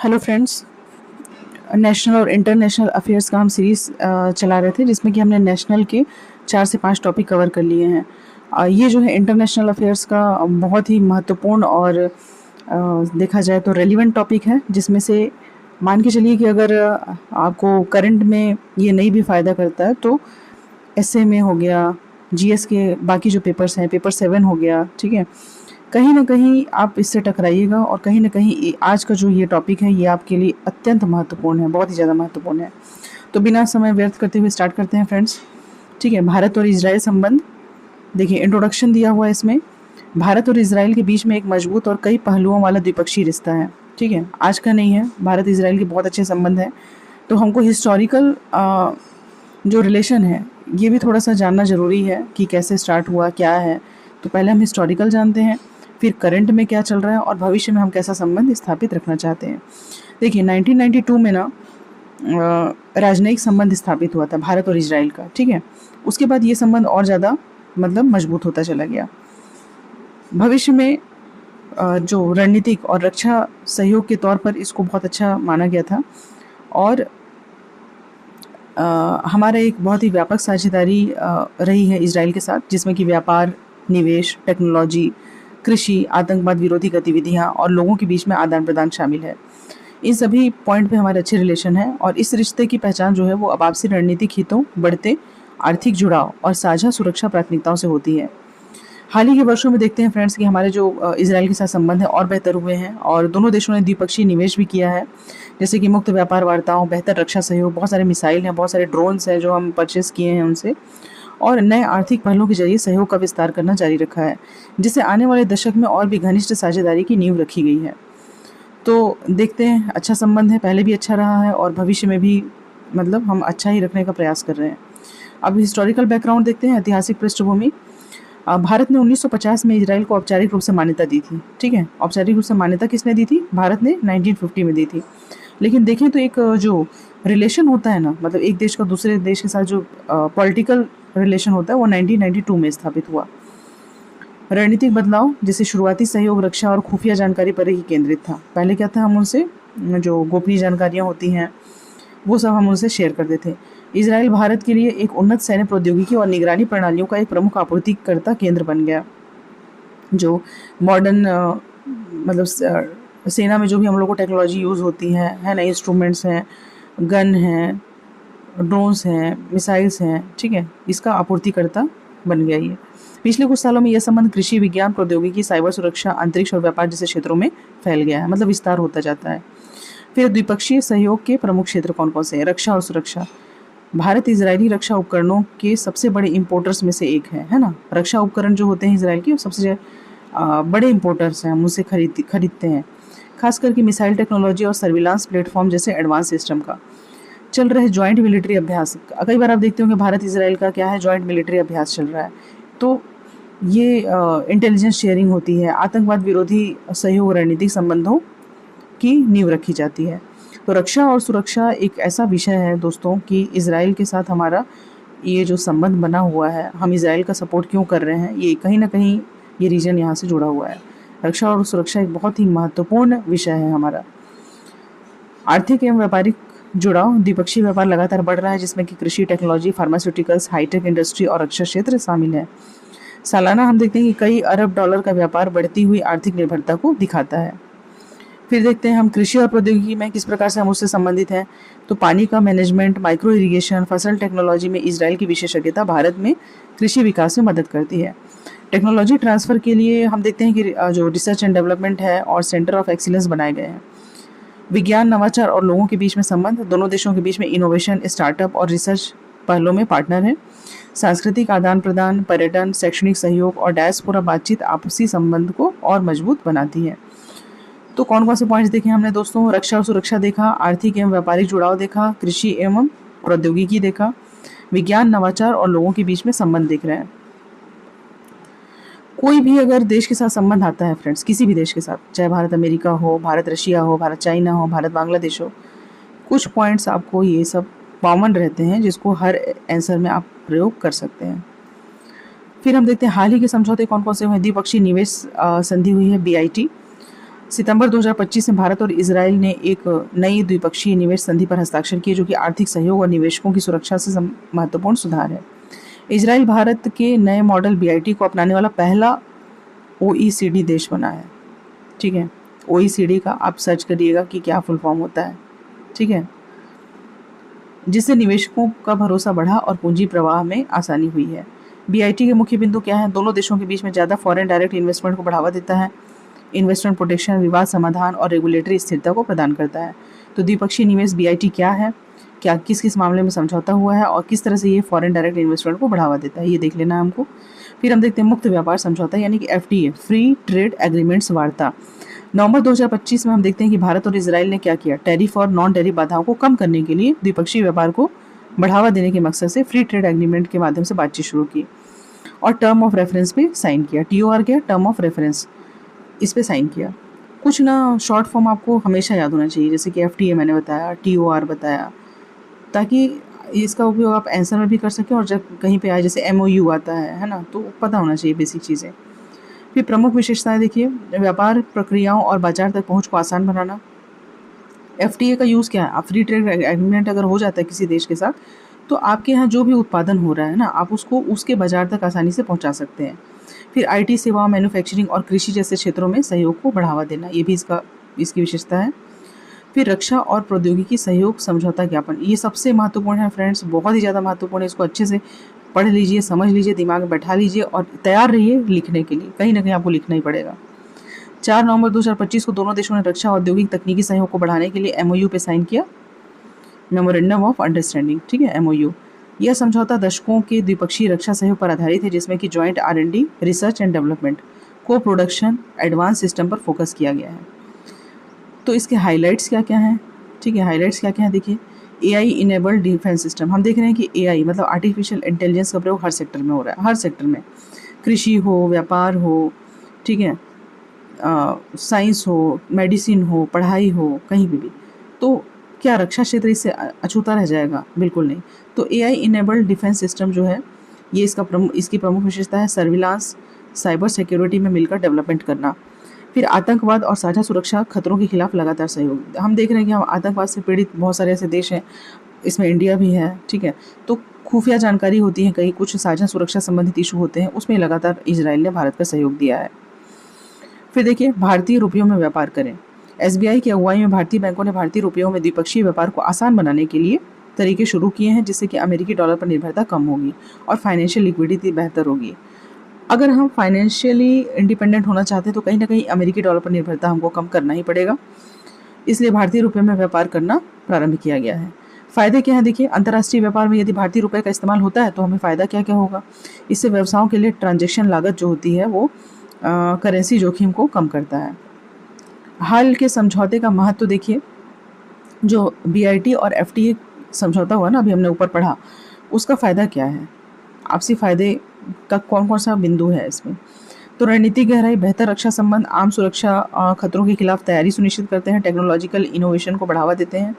Hello friends, national और international affairs का हम सीरीज़ चला रहे थे जिसमें कि हमने नेशनल के 4 से 5 टॉपिक कवर कर लिए हैं। ये जो है इंटरनेशनल अफेयर्स का बहुत ही महत्वपूर्ण और देखा जाए तो रेलिवेंट टॉपिक है, जिसमें से मान के चलिए कि अगर आपको करंट में ये नहीं भी फ़ायदा करता है तो एसए में हो गया, जीएस के बाकी जो पेपर्स हैं, पेपर 7 हो गया, ठीक है। कहीं न कहीं आप इससे टकराइएगा और कहीं न कहीं आज का जो ये टॉपिक है ये आपके लिए अत्यंत महत्वपूर्ण है, बहुत ही ज़्यादा महत्वपूर्ण है। तो बिना समय व्यर्थ करते हुए स्टार्ट करते हैं फ्रेंड्स, ठीक है। भारत और इज़राइल संबंध, देखिए इंट्रोडक्शन दिया हुआ है इसमें। भारत और इज़राइल के बीच में एक मजबूत और कई पहलुओं वाला द्विपक्षीय रिश्ता है, ठीक है। आज का नहीं है, भारत इज़राइल के बहुत अच्छे संबंध हैं। तो हमको हिस्टोरिकल जो रिलेशन है ये भी थोड़ा सा जानना ज़रूरी है कि कैसे स्टार्ट हुआ, क्या है। तो पहले हम हिस्टोरिकल जानते हैं, फिर करंट में क्या चल रहा है और भविष्य में हम कैसा संबंध स्थापित रखना चाहते हैं। देखिए 1992 में ना राजनयिक संबंध स्थापित हुआ था भारत और इजराइल का, ठीक है। उसके बाद ये संबंध और ज़्यादा मतलब मजबूत होता चला गया। भविष्य में जो रणनीतिक और रक्षा सहयोग के तौर पर इसको बहुत अच्छा माना गया था और हमारा एक बहुत ही व्यापक साझेदारी रही है इजराइल के साथ, जिसमें कि व्यापार, निवेश, टेक्नोलॉजी, कृषि, आतंकवाद विरोधी गतिविधियां और लोगों के बीच में आदान प्रदान शामिल है। इन सभी पॉइंट पे हमारे अच्छे रिलेशन है और इस रिश्ते की पहचान जो है वो अब आपसी रणनीतिक हितों, बढ़ते आर्थिक जुड़ाव और साझा सुरक्षा प्राथमिकताओं से होती है। हाल ही के वर्षों में देखते हैं फ्रेंड्स कि हमारे जो इजराइल के साथ संबंध है और बेहतर हुए हैं और दोनों देशों ने द्विपक्षीय निवेश भी किया है, जैसे कि मुक्त व्यापार वार्ताओं, बेहतर रक्षा सहयोग, बहुत सारे मिसाइल हैं, बहुत सारे ड्रोन्स हैं जो हम परचेस किए हैं उनसे, और नए आर्थिक पहलों के जरिए सहयोग का विस्तार करना जारी रखा है, जिससे आने वाले दशक में और भी घनिष्ठ साझेदारी की नींव रखी गई है। तो देखते हैं, अच्छा संबंध है, पहले भी अच्छा रहा है और भविष्य में भी मतलब हम अच्छा ही रखने का प्रयास कर रहे हैं। अब हिस्टोरिकल बैकग्राउंड देखते हैं, ऐतिहासिक पृष्ठभूमि। भारत ने 1950 में इजराइल को औपचारिक रूप से मान्यता दी थी, ठीक है। औपचारिक रूप से मान्यता किसने दी थी? भारत ने 1950 में दी थी। लेकिन देखें तो एक जो रिलेशन होता है ना, मतलब एक देश का दूसरे देश के साथ जो पॉलिटिकल रिलेशन होता है वो 1992 में स्थापित हुआ। रणनीतिक बदलाव, जैसे शुरुआती सहयोग रक्षा और खुफिया जानकारी पर ही केंद्रित था। पहले क्या था, हम उनसे जो गोपनीय जानकारियाँ होती हैं वो सब हम उनसे शेयर करते थे। इजराइल भारत के लिए एक उन्नत सैन्य प्रौद्योगिकी और निगरानी प्रणालियों का एक प्रमुख आपूर्तिकर्ता केंद्र बन गया। जो मॉडर्न मतलब सेना में जो भी हम लोग को टेक्नोलॉजी यूज़ होती है ना, इंस्ट्रूमेंट्स हैं, गन हैं, ड्रोन्स हैं, मिसाइल्स हैं, ठीक है, इसका आपूर्तिकर्ता बन गया ये। पिछले कुछ सालों में यह संबंध कृषि, विज्ञान, प्रौद्योगिकी, साइबर सुरक्षा, अंतरिक्ष और व्यापार जैसे क्षेत्रों में फैल गया है, मतलब विस्तार होता जाता है। फिर द्विपक्षीय सहयोग के प्रमुख क्षेत्र कौन कौन से हैं? रक्षा और सुरक्षा। भारत इजरायली रक्षा उपकरणों के सबसे बड़े इंपोर्टर्स में से एक है ना। रक्षा उपकरण जो होते हैं इजराइल के, वो सबसे बड़े इंपोर्टर्स हैं, हम उनसे खरीदते हैं, खास करके मिसाइल टेक्नोलॉजी और सर्विलांस प्लेटफॉर्म जैसे एडवांस सिस्टम का। चल रहे जॉइंट मिलिट्री अभ्यास, कई बार आप देखते होंगे भारत इजराइल का क्या है, जॉइंट मिलिट्री अभ्यास चल रहा है। तो ये इंटेलिजेंस शेयरिंग होती है, आतंकवाद विरोधी सहयोग, रणनीतिक संबंधों की नींव रखी जाती है। तो रक्षा और सुरक्षा एक ऐसा विषय है दोस्तों कि इजराइल के साथ हमारा ये जो संबंध बना हुआ है, हम इजराइल का सपोर्ट क्यों कर रहे हैं, ये कहीं ना कहीं ये रीजन यहाँ से जुड़ा हुआ है। रक्षा और सुरक्षा एक बहुत ही महत्वपूर्ण विषय है हमारा। आर्थिक एवं व्यापारिक जुड़ाव, द्विपक्षीय व्यापार लगातार बढ़ रहा है, जिसमें कि कृषि, टेक्नोलॉजी, फार्मास्यूटिकल्स, हाईटेक इंडस्ट्री और रक्षा क्षेत्र शामिल है। सालाना हम देखते हैं कि कई अरब डॉलर का व्यापार बढ़ती हुई आर्थिक निर्भरता को दिखाता है। फिर देखते हैं हम कृषि और प्रौद्योगिकी में किस प्रकार से हम उससे संबंधित हैं। तो पानी का मैनेजमेंट, माइक्रो इरिगेशन, फसल टेक्नोलॉजी में इजराइल की विशेषज्ञता भारत में कृषि विकास में मदद करती है। टेक्नोलॉजी ट्रांसफ़र के लिए हम देखते हैं कि जो रिसर्च एंड डेवलपमेंट है और सेंटर ऑफ एक्सीलेंस बनाए गए हैं। विज्ञान, नवाचार और लोगों के बीच में संबंध, दोनों देशों के बीच में इनोवेशन, स्टार्टअप और रिसर्च पहलों में पार्टनर है। सांस्कृतिक आदान प्रदान, पर्यटन, शैक्षणिक सहयोग और डायस्पोरा बातचीत आपसी संबंध को और मजबूत बनाती है। तो कौन कौन से पॉइंट्स देखे हमने दोस्तों? रक्षा और सुरक्षा देखा, आर्थिक एवं व्यापारिक जुड़ाव देखा, कृषि एवं प्रौद्योगिकी देखा, विज्ञान, नवाचार और लोगों के बीच में संबंध देख रहे हैं। कोई भी अगर देश के साथ संबंध आता है फ्रेंड्स, किसी भी देश के साथ, चाहे भारत अमेरिका हो, भारत रशिया हो, भारत चाइना हो, भारत बांग्लादेश हो, कुछ पॉइंट्स आपको ये सब कॉमन रहते हैं जिसको हर आंसर में आप प्रयोग कर सकते हैं। फिर हम देखते हैं हाल ही के समझौते कौन कौन से हुए। द्विपक्षीय निवेश संधि हुई है, BIT। सितंबर 2025 में भारत और इजराइल ने एक नई द्विपक्षीय निवेश संधि पर हस्ताक्षर किए, जो कि आर्थिक सहयोग और निवेशकों की सुरक्षा से महत्वपूर्ण सुधार है। इजराइल भारत के नए मॉडल बीआईटी को अपनाने वाला पहला ओईसीडी देश बना है। ठीक है, ओईसीडी का आप सर्च करिएगा कि क्या फुल फॉर्म होता है। ठीक है, जिससे निवेशकों का भरोसा बढ़ा और पूंजी प्रवाह में आसानी हुई है। बीआईटी के मुख्य बिंदु क्या हैं? दोनों देशों के बीच में ज़्यादा फॉरेन डायरेक्ट इन्वेस्टमेंट को बढ़ावा देता है, इन्वेस्टमेंट प्रोटेक्शन, विवाद समाधान और रेगुलेटरी स्थिरता को प्रदान करता है। तो द्विपक्षीय निवेश बीआईटी क्या है, क्या किस किस मामले में समझौता हुआ है और किस तरह से ये फॉरेन डायरेक्ट इन्वेस्टमेंट को बढ़ावा देता है, ये देख लेना है हमको। फिर हम देखते हैं मुक्त व्यापार समझौता यानी कि एफटीए, फ्री ट्रेड एग्रीमेंट्स वार्ता। नवंबर 2025 में हम देखते हैं कि भारत और इजराइल ने क्या किया, टैरिफ और नॉन टैरिफ बाधाओं को कम करने के लिए द्विपक्षीय व्यापार को बढ़ावा देने के मकसद से फ्री ट्रेड एग्रीमेंट के माध्यम से बातचीत शुरू की और टर्म ऑफ रेफरेंस पे साइन किया। टीओआर क्या, टर्म ऑफ रेफरेंस, इस पे साइन किया। कुछ ना शॉर्ट फॉर्म आपको हमेशा याद होना चाहिए, जैसे कि एफटीए मैंने बताया, टीओआर बताया, ताकि इसका उपयोग आप आंसर में भी कर सकें और जब कहीं पे आए जैसे एमओयू आता है ना, तो पता होना चाहिए बेसिक चीज़ें। फिर प्रमुख विशेषताएं देखिए, व्यापार प्रक्रियाओं और बाजार तक पहुंच को आसान बनाना। एफटीए का यूज़ क्या है, आप फ्री ट्रेड एग्रीमेंट अगर हो जाता है किसी देश के साथ, तो आपके यहाँ जो भी उत्पादन हो रहा है ना, आप उसको उसके बाजार तक आसानी से पहुंचा सकते हैं। फिर आईटी सेवा, मैन्युफैक्चरिंग और कृषि जैसे क्षेत्रों में सहयोग को बढ़ावा देना, ये भी इसकी विशेषता है। फिर रक्षा और प्रौद्योगिकी सहयोग समझौता ज्ञापन, ये सबसे महत्वपूर्ण है फ्रेंड्स, बहुत ही ज़्यादा महत्वपूर्ण है। इसको अच्छे से पढ़ लीजिए, समझ लीजिए, दिमाग में बैठा लीजिए और तैयार रहिए लिखने के लिए, कहीं ना कहीं आपको लिखना ही पड़ेगा। 4 नवंबर 2025 को दोनों देशों ने रक्षा औद्योगिक तकनीकी सहयोग को बढ़ाने के लिए एमओयू पे साइन किया, मेमोरेंडम ऑफ अंडरस्टैंडिंग। ठीक है, एमओयू। यह समझौता दशकों के द्विपक्षीय रक्षा सहयोग पर आधारित है, जिसमें कि जॉइंट आर&डी, रिसर्च एंड डेवलपमेंट, को प्रोडक्शन, एडवांस सिस्टम पर फोकस किया गया है। तो इसके हाइलाइट्स क्या क्या हैं? ठीक है, हाइलाइट्स क्या क्या हैं देखिए। एआई इनेबल्ड डिफेंस सिस्टम, हम देख रहे हैं कि एआई मतलब आर्टिफिशियल इंटेलिजेंस का प्रयोग हर सेक्टर में हो रहा है, हर सेक्टर में, कृषि हो, व्यापार हो, ठीक है, साइंस हो, मेडिसिन हो, पढ़ाई हो, कहीं भी। तो क्या रक्षा क्षेत्र इससे अछूता रह जाएगा? बिल्कुल नहीं। तो एआई इनेबल्ड डिफेंस सिस्टम जो है, ये इसकी प्रमुख विशेषता है सर्विलांस, साइबर सिक्योरिटी में मिलकर डेवलपमेंट करना। फिर आतंकवाद और साझा सुरक्षा खतरों के खिलाफ लगातार सहयोग, हम देख रहे हैं कि हम आतंकवाद से पीड़ित बहुत सारे ऐसे देश हैं, इसमें इंडिया भी है। ठीक है, तो खुफिया जानकारी होती है, कहीं कुछ साझा सुरक्षा संबंधित इशू होते हैं, उसमें लगातार इजराइल ने भारत का सहयोग दिया है। फिर देखिए, भारतीय रुपयों में व्यापार करें। एसबीआई की अगुवाई में भारतीय बैंकों ने भारतीय रुपयों में द्विपक्षीय व्यापार को आसान बनाने के लिए तरीके शुरू किए हैं, जिससे कि अमेरिकी डॉलर पर निर्भरता कम होगी और फाइनेंशियल लिक्विडिटी बेहतर होगी। अगर हम फाइनेंशियली इंडिपेंडेंट होना चाहते हैं तो कहीं ना कहीं अमेरिकी डॉलर पर निर्भरता हमको कम करना ही पड़ेगा, इसलिए भारतीय रुपये में व्यापार करना प्रारंभ किया गया है। फ़ायदे क्या हैं देखिए, अंतर्राष्ट्रीय व्यापार में यदि भारतीय रुपये का इस्तेमाल होता है तो हमें फ़ायदा क्या क्या होगा। इससे व्यवसायों के लिए ट्रांजैक्शन लागत जो होती है वो करेंसी जोखिम को कम करता है। हाल के समझौते का महत्व देखिए, जो बीआईटी और एफटीए समझौता हुआ ना, अभी हमने ऊपर पढ़ा, उसका फ़ायदा क्या है, आपसी फ़ायदे का कौन कौन सा बिंदु है इसमें। तो रणनीतिक गहराई, बेहतर रक्षा संबंध, आम सुरक्षा खतरों के खिलाफ तैयारी सुनिश्चित करते हैं, टेक्नोलॉजिकल इनोवेशन को बढ़ावा देते हैं।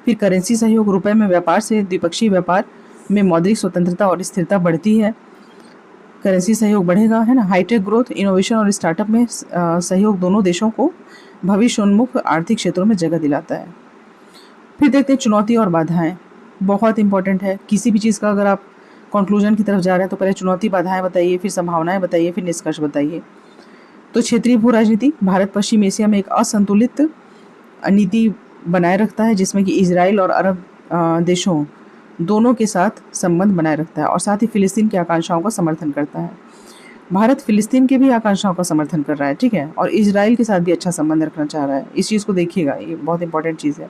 फिर करेंसी सहयोग, रुपये में व्यापार से द्विपक्षीय व्यापार में मौद्रिक स्वतंत्रता और स्थिरता बढ़ती है, करेंसी सहयोग बढ़ेगा, है ना। हाईटेक ग्रोथ, इनोवेशन और स्टार्टअप में सहयोग दोनों देशों को भविष्योन्मुख आर्थिक क्षेत्रों में जगह दिलाता है। फिर देखते हैं चुनौती और बाधाएं, बहुत इंपॉर्टेंट है। किसी भी चीज़ का अगर आप कंक्लूजन की तरफ जा रहे हैं तो पहले चुनौती बाधाएं बताइए, फिर संभावनाएं बताइए, फिर निष्कर्ष बताइए। तो क्षेत्रीय भू राजनीति, भारत पश्चिम एशिया में एक असंतुलित नीति बनाए रखता है, जिसमें कि इजराइल और अरब देशों दोनों के साथ संबंध बनाए रखता है और साथ ही फिलिस्तीन की आकांक्षाओं का समर्थन करता है। भारत फिलिस्तीन के भी आकांक्षाओं का समर्थन कर रहा है, ठीक है, और इजराइल के साथ भी अच्छा संबंध रखना चाह रहा है। इस चीज़ को देखिएगा, ये बहुत इंपॉर्टेंट चीज़ है।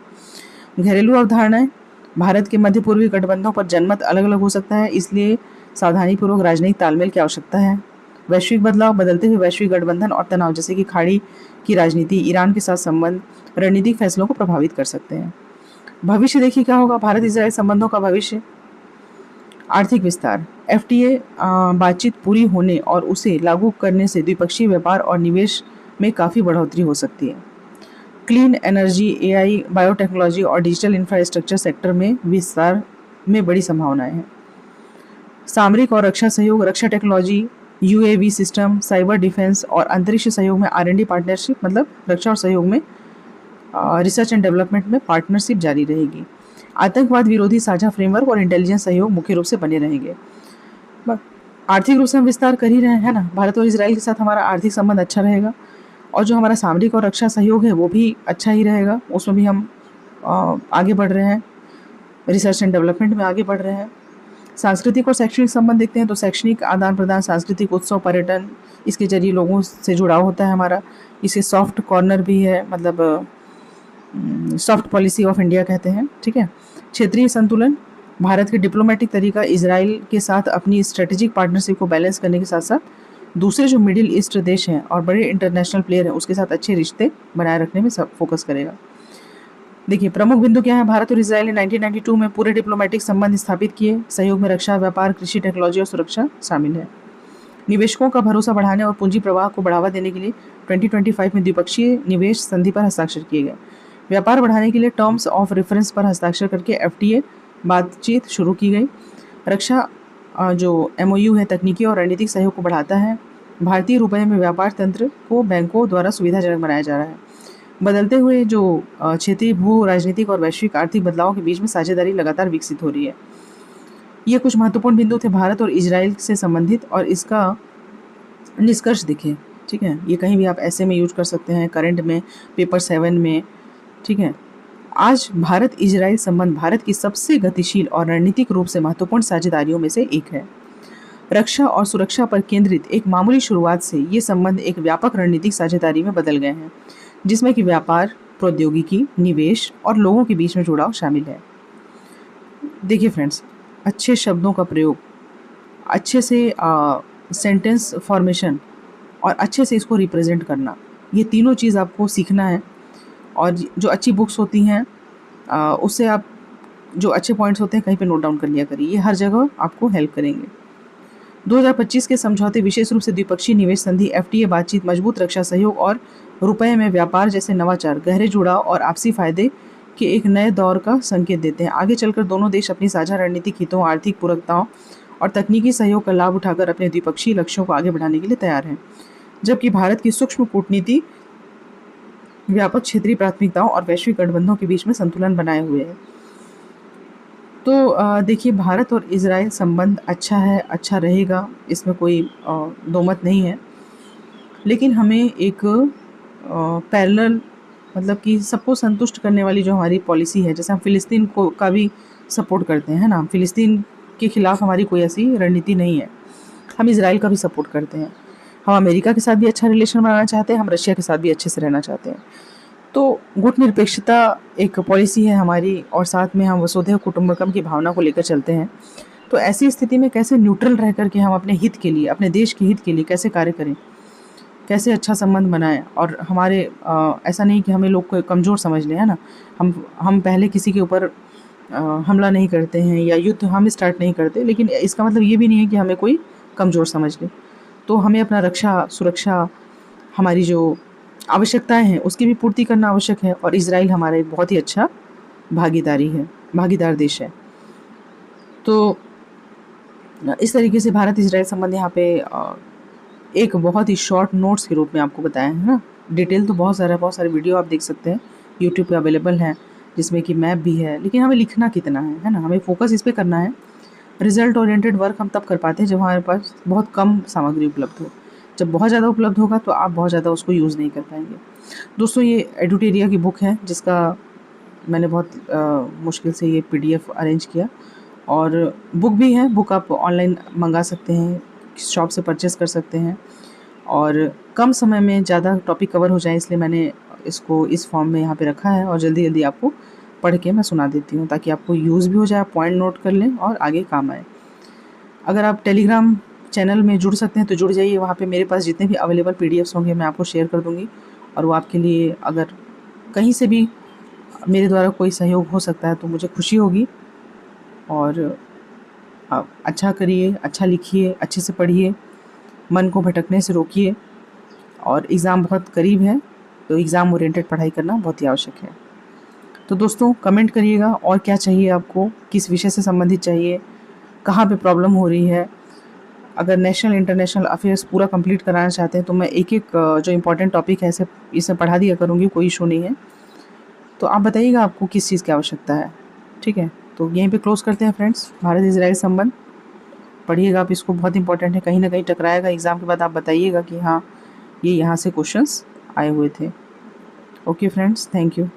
घरेलू अवधारणाएं, भारत के मध्य पूर्वी गठबंधनों पर जनमत अलग अलग हो सकता है, इसलिए सावधानीपूर्वक राजनयिक तालमेल की आवश्यकता है। वैश्विक बदलाव, बदलते हुए वैश्विक गठबंधन और तनाव, जैसे कि खाड़ी की राजनीति, ईरान के साथ संबंध रणनीतिक फैसलों को प्रभावित कर सकते हैं। भविष्य देखिए क्या होगा, भारत इजराइल संबंधों का भविष्य। आर्थिक विस्तार, एफटीए बातचीत पूरी होने और उसे लागू करने से द्विपक्षीय व्यापार और निवेश में काफ़ी बढ़ोतरी हो सकती है। क्लीन एनर्जी, एआई, बायोटेक्नोलॉजी और डिजिटल इंफ्रास्ट्रक्चर सेक्टर में विस्तार में बड़ी संभावनाएं हैं। सामरिक और रक्षा सहयोग, रक्षा technology UAV system, cyber defence और अंतरिक्ष सहयोग में आर एंड डी पार्टनरशिप, मतलब रक्षा और सहयोग में रिसर्च एंड डेवलपमेंट में पार्टनरशिप जारी रहेगी। आतंकवाद विरोधी साझा फ्रेमवर्क और इंटेलिजेंस सहयोग मुख्य रूप से बने रहेंगे। आर्थिक रूप से हम विस्तार कर ही रहे हैं ना, भारत और इसराइल के साथ हमारा आर्थिक संबंध अच्छा रहेगा और जो हमारा सामरिक और रक्षा सहयोग है वो भी अच्छा ही रहेगा, उसमें भी हम आगे बढ़ रहे हैं, रिसर्च एंड डेवलपमेंट में आगे बढ़ रहे हैं। सांस्कृतिक और शैक्षणिक संबंध देखते हैं तो शैक्षणिक आदान प्रदान, सांस्कृतिक उत्सव, पर्यटन, इसके जरिए लोगों से जुड़ाव होता है हमारा। इसे सॉफ्ट कॉर्नर भी है, मतलब सॉफ्ट पॉलिसी ऑफ इंडिया कहते हैं, ठीक है। क्षेत्रीय संतुलन, भारत के डिप्लोमेटिक तरीका इजराइल के साथ अपनी स्ट्रेटेजिक पार्टनरशिप को बैलेंस करने के साथ साथ दूसरे जो मिडिल ईस्ट देश हैं और बड़े इंटरनेशनल प्लेयर हैं उसके साथ अच्छे रिश्ते बनाए रखने में सब फोकस करेगा। देखिए प्रमुख बिंदु क्या है, भारत और इजराइल ने 1992 में पूरे डिप्लोमेटिक संबंध स्थापित किए। सहयोग में रक्षा, व्यापार, कृषि, टेक्नोलॉजी और सुरक्षा शामिल है। निवेशकों का भरोसा बढ़ाने और पूंजी प्रवाह को बढ़ावा देने के लिए 2025 में द्विपक्षीय निवेश संधि पर हस्ताक्षर किए गए। व्यापार बढ़ाने के लिए टर्म्स ऑफ रेफरेंस पर हस्ताक्षर करके एफटीए बातचीत शुरू की गई। रक्षा जो एमओयू है तकनीकी और रणनीतिक सहयोग को बढ़ाता है। भारतीय रुपये में व्यापार तंत्र को बैंकों द्वारा सुविधाजनक बनाया जा रहा है। बदलते हुए जो क्षेत्रीय भू राजनीतिक और वैश्विक आर्थिक बदलावों के बीच में साझेदारी लगातार विकसित हो रही है। ये कुछ महत्वपूर्ण बिंदु थे भारत और इजराइल से संबंधित और इसका निष्कर्ष दिखे, ठीक है। ये कहीं भी आप ऐसे में यूज कर सकते हैं, करंट में, पेपर 7 में, ठीक है। आज भारत इजराइल संबंध भारत की सबसे गतिशील और रणनीतिक रूप से महत्वपूर्ण साझेदारियों में से एक है। रक्षा और सुरक्षा पर केंद्रित एक मामूली शुरुआत से ये संबंध एक व्यापक रणनीतिक साझेदारी में बदल गए हैं, जिसमें कि व्यापार, प्रौद्योगिकी, निवेश और लोगों के बीच में जुड़ाव शामिल है। देखिए फ्रेंड्स, अच्छे शब्दों का प्रयोग, अच्छे से सेंटेंस फॉर्मेशन और अच्छे से इसको रिप्रेजेंट करना, ये तीनों चीज़ आपको सीखना है। और जो अच्छी बुक्स होती हैं उससे आप जो अच्छे पॉइंट्स होते हैं कहीं पे नोट डाउन कर लिया करिए, ये हर जगह आपको हेल्प करेंगे। 2025 के समझौते विशेष रूप से द्विपक्षीय निवेश संधि, एफटीए बातचीत, मजबूत रक्षा सहयोग और रुपये में व्यापार जैसे नवाचार गहरे जुड़ाव और आपसी फायदे के एक नए दौर का संकेत देते हैं। आगे चलकर दोनों देश अपनी साझा रणनीतिक हितों, आर्थिक पूरकताओं और तकनीकी सहयोग का लाभ उठाकर अपने द्विपक्षीय लक्ष्यों को आगे बढ़ाने के लिए तैयार हैं, जबकि भारत की सूक्ष्म कूटनीति व्यापक क्षेत्रीय प्राथमिकताओं और वैश्विक गठबंधनों के बीच में संतुलन बनाए हुए है। तो देखिए भारत और इजराइल संबंध अच्छा है, अच्छा रहेगा, इसमें कोई दो मत नहीं है। लेकिन हमें एक पैरेलल, मतलब कि सबको संतुष्ट करने वाली जो हमारी पॉलिसी है, जैसे हम फ़िलिस्तीन को का भी सपोर्ट करते हैं ना, फ़िलिस्तीन के खिलाफ हमारी कोई ऐसी रणनीति नहीं है, हम इजराइल का भी सपोर्ट करते हैं। हम अमेरिका के साथ भी अच्छा रिलेशन बनाना चाहते हैं, हम रशिया के साथ भी अच्छे से रहना चाहते हैं। तो गुटनिरपेक्षता एक पॉलिसी है हमारी और साथ में हम वसुधैव कुटुंबकम की भावना को लेकर चलते हैं। तो ऐसी स्थिति में कैसे न्यूट्रल रह कर के हम अपने हित के लिए, अपने देश के हित के लिए कैसे कार्य करें, कैसे अच्छा संबंध बनाएं। और हमारे ऐसा नहीं कि हमें लोग को कमज़ोर समझ लें, है ना। हम पहले किसी के ऊपर हमला नहीं करते हैं या युद्ध हम स्टार्ट नहीं करते, लेकिन इसका मतलब ये भी नहीं है कि हमें कोई कमज़ोर समझ ले। तो हमें अपना रक्षा, सुरक्षा, हमारी जो आवश्यकताएं हैं उसकी भी पूर्ति करना आवश्यक है। और इजराइल हमारा एक बहुत ही अच्छा भागीदार देश है। तो इस तरीके से भारत इजराइल संबंध यहाँ पे एक बहुत ही शॉर्ट नोट्स के रूप में आपको बताया है ना। डिटेल तो बहुत सारे वीडियो आप देख सकते हैं, यूट्यूब पे अवेलेबल हैं, जिसमें कि मैप भी है। लेकिन हमें लिखना कितना है ना, हमें फोकस इस पर करना है। रिजल्ट ओरिएंटेड वर्क हम तब कर पाते हैं जब हमारे पास बहुत कम सामग्री उपलब्ध हो। जब बहुत ज़्यादा उपलब्ध होगा तो आप बहुत ज़्यादा उसको यूज़ नहीं कर पाएंगे। दोस्तों, ये एडुटेरिया की बुक है, जिसका मैंने बहुत मुश्किल से ये PDF अरेंज किया। और बुक भी है, बुक आप ऑनलाइन मंगा सकते हैं, शॉप से परचेज़ कर सकते हैं। और कम समय में ज़्यादा टॉपिक कवर हो जाए, इसलिए मैंने इसको इस फॉर्म में यहाँ पे रखा है और जल्दी जल्दी आपको पढ़ के मैं सुना देती हूँ, ताकि आपको यूज़ भी हो जाए, पॉइंट नोट कर लें और आगे काम आए। अगर आप टेलीग्राम चैनल में जुड़ सकते हैं तो जुड़ जाइए, वहाँ पे मेरे पास जितने भी अवेलेबल PDFs होंगे मैं आपको शेयर कर दूँगी। और वो आपके लिए, अगर कहीं से भी मेरे द्वारा कोई सहयोग हो सकता है तो मुझे खुशी होगी। और आप अच्छा करिए, अच्छा लिखिए, अच्छे से पढ़िए, मन को भटकने से रोकिए। और एग्ज़ाम बहुत करीब है, तो एग्ज़ाम ओरिएंटेड पढ़ाई करना बहुत ही आवश्यक है। तो दोस्तों, कमेंट करिएगा और क्या चाहिए आपको, किस विषय से संबंधित चाहिए, कहाँ पे प्रॉब्लम हो रही है, अगर नेशनल इंटरनेशनल अफेयर्स पूरा कंप्लीट कराना चाहते हैं तो मैं एक एक जो इम्पोर्टेंट टॉपिक है इसे इसमें पढ़ा दिया करूँगी, कोई इशू नहीं है। तो आप बताइएगा आपको किस चीज़ की आवश्यकता है। ठीक है, तो यहीं पे क्लोज़ करते हैं फ्रेंड्स, भारत इजराइल संबंध। पढ़िएगा आप इसको, बहुत इंपॉर्टेंट है, कहीं ना कहीं टकराएगा एग्ज़ाम के बाद। आप बताइएगा कि हाँ ये यहाँ से क्वेश्चंस आए हुए थे। Okay friends, thank you.